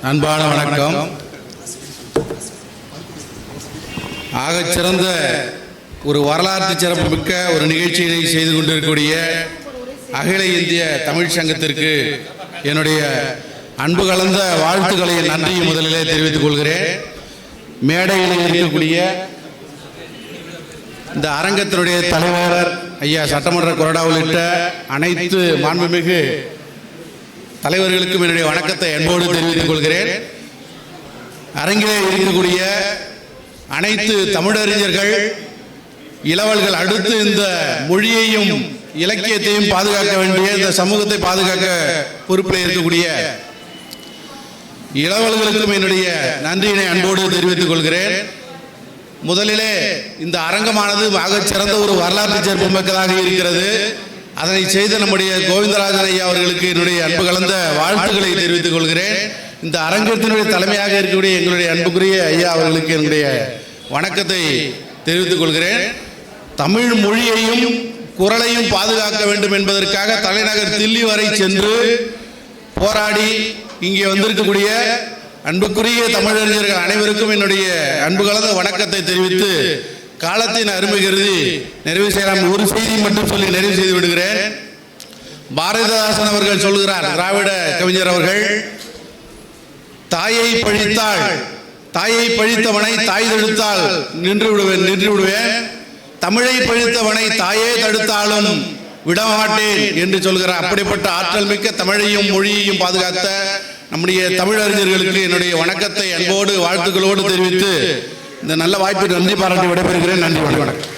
அன்பான வணக்கம். ஆகச் சிறந்த ஒரு வரலாற்று சிறப்புமிக்க ஒரு நிகழ்ச்சியை செய்து கொண்டிருக்கக்கூடிய அகில இந்திய தமிழ் சங்கத்திற்கு என்னுடைய அன்பு கலந்த வாழ்த்துக்களை நன்றி முதலிலே தெரிவித்துக் கொள்கிறேன். மேடையில் இருக்கக்கூடிய இந்த அரங்கத்தினுடைய தலைவர் ஐயா சட்டமன்ற கொறடா உள்ளிட்ட அனைத்து மாண்புமிகு தலைவர்களுக்கும் என்னுடைய வணக்கத்தை அன்போடு தெரிவித்துக் கொள்கிறேன். அரங்கிலே இருக்கக்கூடிய அனைத்து தமிழறிஞர்கள், இளவல்கள், அடுத்து இந்த மொழியையும் இலக்கியத்தையும் பாதுகாக்க வேண்டிய, இந்த சமூகத்தை பாதுகாக்க பொறுப்பில் இருக்கக்கூடிய இளவல்களுக்கும் என்னுடைய நன்றியினை அன்போடு தெரிவித்துக் கொள்கிறேன். முதலிலே இந்த அரங்கமானது ஆகச் சிறந்த ஒரு வரலாற்று சிறப்புமிக்கதாக இருக்கிறது. அதனை செய்த நம்முடைய கோவிந்தராஜன் ஐயா அவர்களுக்கு என்னுடைய அன்பு கலந்த வாழ்த்துக்களை தெரிவித்துக் கொள்கிறேன். இந்த அரங்கத்தினுடைய தலைமையாக இருக்கக்கூடிய எங்களுடைய அன்புக்குரிய ஐயா அவர்களுக்கு என்னுடைய வணக்கத்தை தெரிவித்துக் கொள்கிறேன். தமிழ் மொழியையும் குரலையும் பாதுகாக்க வேண்டும் என்பதற்காக தலைநகர் தில்லி வரை சென்று போராடி இங்கே வந்திருக்கக்கூடிய அன்புக்குரிய தமிழறிஞர்கள் அனைவருக்கும் என்னுடைய அன்பு கலந்த வணக்கத்தை தெரிவித்து காலத்தின் அருமை கருதி நிறைவு செய்யலாம். ஒரு செய்தி மட்டும் சொல்லி நிறைவு செய்து விடுகிறேன். பாரதிதாசன் அவர்கள் சொல்கிறார், திராவிட கவிஞர் அவர்கள், தாயை பழித்தவனை தாய் தடுத்தால் நின்று விடுவேன், தமிழை பழித்தவனை தாயே தடுத்தாலும் விடமாட்டேன் என்று சொல்கிறார். அப்படிப்பட்ட ஆற்றல் மிக்க தமிழையும் மொழியையும் பாதுகாத்த நம்முடைய தமிழறிஞர்களுக்கு என்னுடைய வணக்கத்தை அன்போடு வாழ்த்துக்களோடு தெரிவித்து இந்த நல்ல வாய்ப்பை நன்றி பாராட்டி விடைபெறுகிறேன். நன்றி, வணக்கம்.